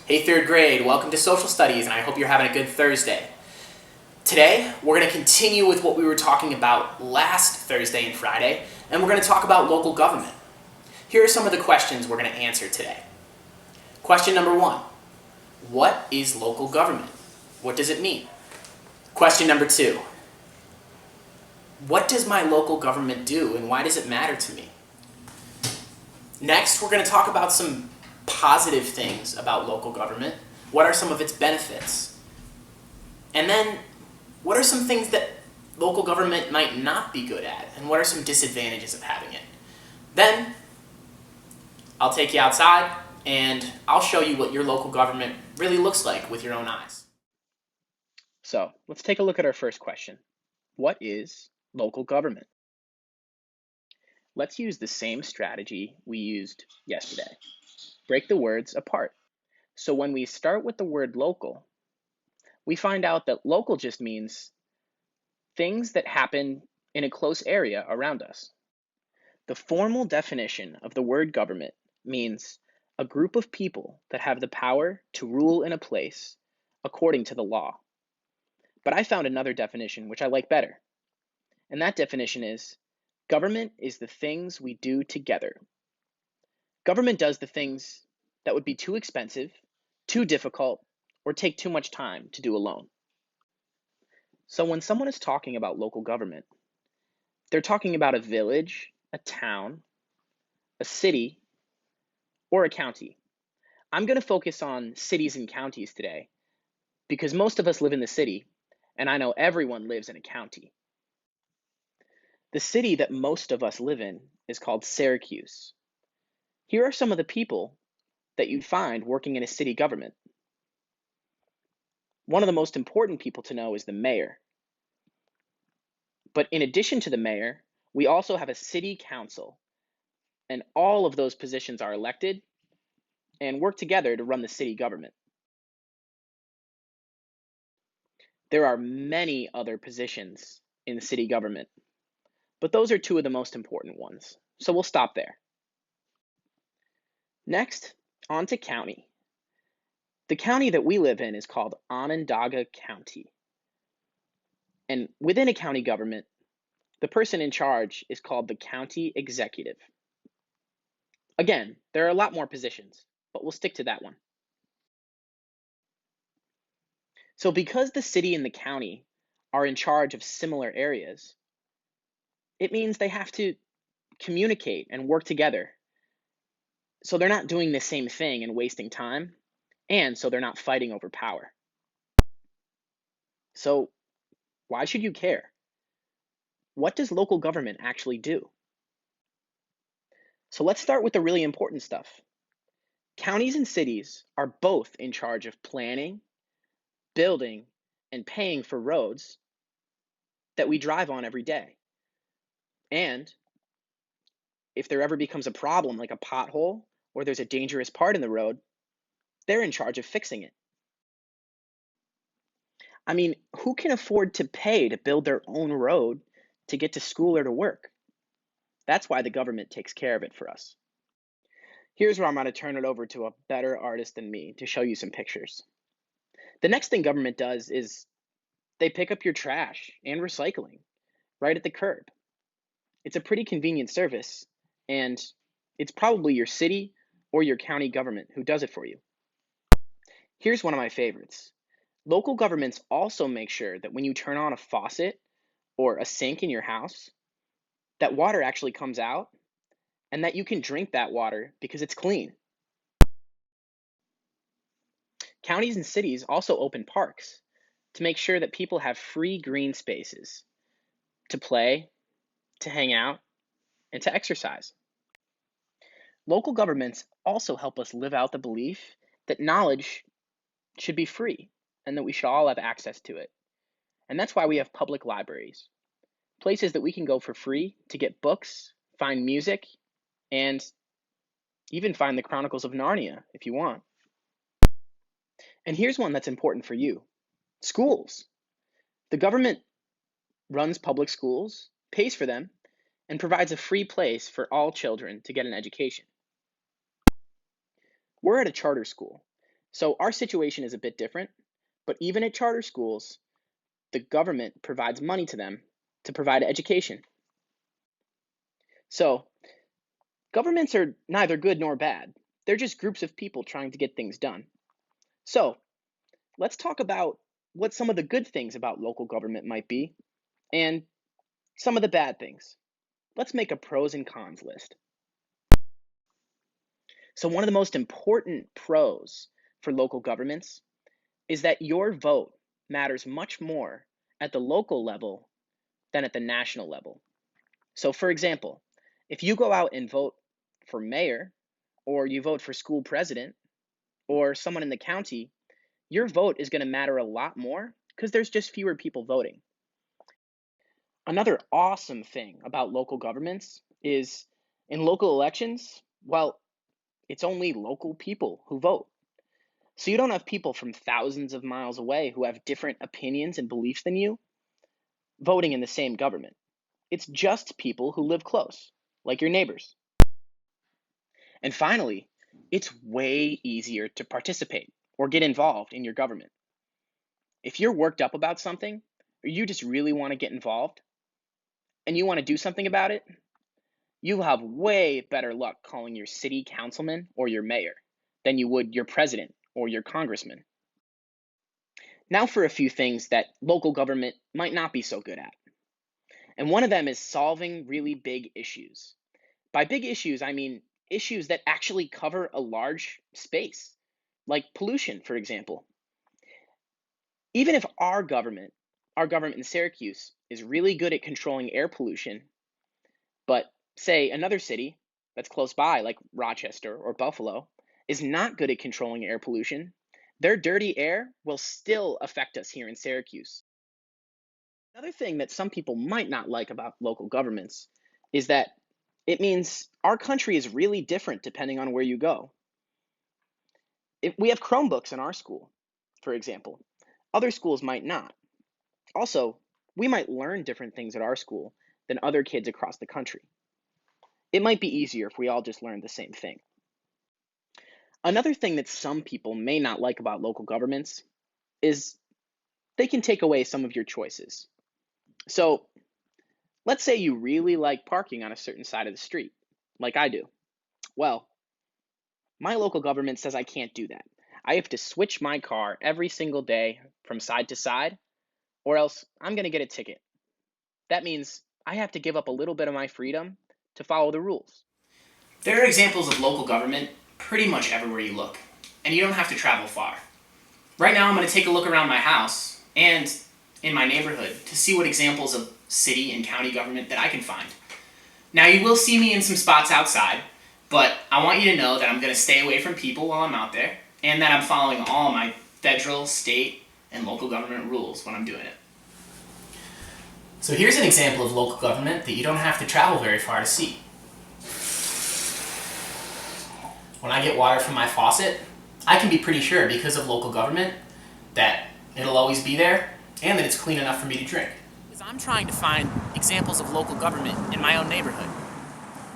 Hey third grade, welcome to Social Studies, and I hope you're having a good Thursday. Today, we're going to continue with what we were talking about last Thursday and Friday, and we're going to talk about local government. Here are some of the questions we're going to answer today. Question number 1. What is local government? What does it mean? Question number 2. What does my local government do, and why does it matter to me? Next, we're going to talk about some positive things about local government. What are some of its benefits? And then, what are some things that local government might not be good at? And what are some disadvantages of having it? Then, I'll take you outside and I'll show you what your local government really looks like with your own eyes. So let's take a look at our first question. What is local government? Let's use the same strategy we used yesterday. Break the words apart. So when we start with the word local, we find out that local just means things that happen in a close area around us. The formal definition of the word government means a group of people that have the power to rule in a place according to the law. But I found another definition which I like better. And that definition is, government is the things we do together. Government does the things that would be too expensive, too difficult, or take too much time to do alone. So when someone is talking about local government, they're talking about a village, a town, a city, or a county. I'm going to focus on cities and counties today because most of us live in the city, and I know everyone lives in a county. The city that most of us live in is called Syracuse. Here are some of the people that you'd find working in a city government. One of the most important people to know is the mayor. But in addition to the mayor, we also have a city council, and all of those positions are elected and work together to run the city government. There are many other positions in the city government, but those are two of the most important ones, so we'll stop there. Next, on to county. The county that we live in is called Onondaga County. And within a county government, the person in charge is called the county executive. Again, there are a lot more positions, but we'll stick to that one. So because the city and the county are in charge of similar areas, it means they have to communicate and work together. So they're not doing the same thing and wasting time, and so they're not fighting over power. So why should you care? What does local government actually do? So let's start with the really important stuff. Counties and cities are both in charge of planning, building, and paying for roads that we drive on every day. And if there ever becomes a problem like a pothole or there's a dangerous part in the road, they're in charge of fixing it. I mean, who can afford to pay to build their own road to get to school or to work? That's why the government takes care of it for us. Here's where I'm going to turn it over to a better artist than me to show you some pictures. The next thing government does is they pick up your trash and recycling right at the curb. It's a pretty convenient service, and it's probably your city or your county government who does it for you. Here's one of my favorites. Local governments also make sure that when you turn on a faucet or a sink in your house, that water actually comes out and that you can drink that water because it's clean. Counties and cities also open parks to make sure that people have free green spaces to play, to hang out, and to exercise. Local governments also help us live out the belief that knowledge should be free and that we should all have access to it. And that's why we have public libraries, places that we can go for free to get books, find music, and even find the Chronicles of Narnia if you want. And here's one that's important for you. Schools. The government runs public schools, pays for them, and provides a free place for all children to get an education. We're at a charter school, So our situation is a bit different, but even at charter schools, the government provides money to them to provide education. So governments are neither good nor bad. They're just groups of people trying to get things done. So let's talk about what some of the good things about local government might be and some of the bad things. Let's make a pros and cons list. So one of the most important pros for local governments is that your vote matters much more at the local level than at the national level. So, for example, if you go out and vote for mayor, or you vote for school president, or someone in the county, your vote is going to matter a lot more because there's just fewer people voting. Another awesome thing about local governments is in local elections, well, it's only local people who vote. So you don't have people from thousands of miles away who have different opinions and beliefs than you voting in the same government. It's just people who live close, like your neighbors. And finally, it's way easier to participate or get involved in your government. If you're worked up about something, or you just really want to get involved, and you want to do something about it, you'll have way better luck calling your city councilman or your mayor than you would your president or your congressman. Now for a few things that local government might not be so good at. And one of them is solving really big issues. By big issues, I mean issues that actually cover a large space, like pollution, for example. Even if our government in Syracuse, is really good at controlling air pollution, but say another city that's close by, like Rochester or Buffalo, is not good at controlling air pollution, their dirty air will still affect us here in Syracuse. Another thing that some people might not like about local governments is that it means our country is really different depending on where you go. If we have Chromebooks in our school, for example. Other schools might not. Also, we might learn different things at our school than other kids across the country. It might be easier if we all just learned the same thing. Another thing that some people may not like about local governments is they can take away some of your choices. So, let's say you really like parking on a certain side of the street, like I do. Well, my local government says I can't do that. I have to switch my car every single day from side to side, or else I'm going to get a ticket. That means I have to give up a little bit of my freedom to follow the rules. There are examples of local government pretty much everywhere you look, and you don't have to travel far. Right now I'm going to take a look around my house and in my neighborhood to see what examples of city and county government that I can find. Now you will see me in some spots outside, but I want you to know that I'm going to stay away from people while I'm out there, and that I'm following all my federal, state, and local government rules when I'm doing it. So here's an example of local government that you don't have to travel very far to see. When I get water from my faucet, I can be pretty sure, because of local government, that it'll always be there and that it's clean enough for me to drink. Because I'm trying to find examples of local government in my own neighborhood.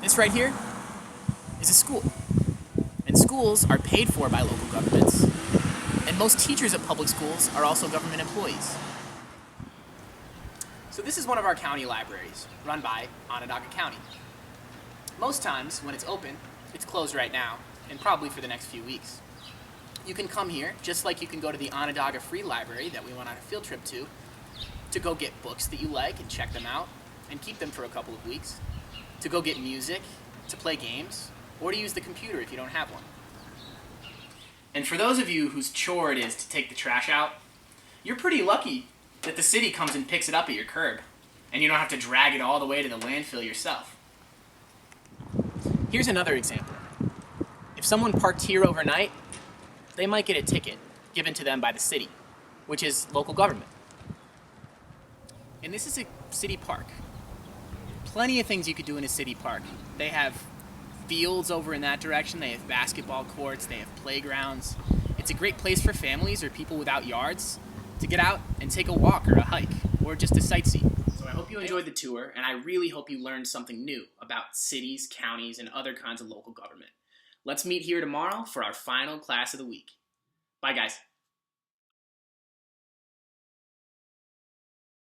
This right here is a school. And schools are paid for by local governments. And most teachers at public schools are also government employees. So this is one of our county libraries, run by Onondaga County. Most times, when it's open, it's closed right now, and probably for the next few weeks. You can come here, just like you can go to the Onondaga Free Library that we went on a field trip to go get books that you like and check them out, and keep them for a couple of weeks, to go get music, to play games, or to use the computer if you don't have one. And for those of you whose chore it is to take the trash out, you're pretty lucky that the city comes and picks it up at your curb, and you don't have to drag it all the way to the landfill yourself. Here's another example. If someone parked here overnight, they might get a ticket given to them by the city, which is local government. And this is a city park. Plenty of things you could do in a city park. They have fields over in that direction, they have basketball courts, they have playgrounds. It's a great place for families or people without yards to get out and take a walk or a hike, or just to sightsee. So I hope you enjoyed the tour, and I really hope you learned something new about cities, counties, and other kinds of local government. Let's meet here tomorrow for our final class of the week. Bye, guys.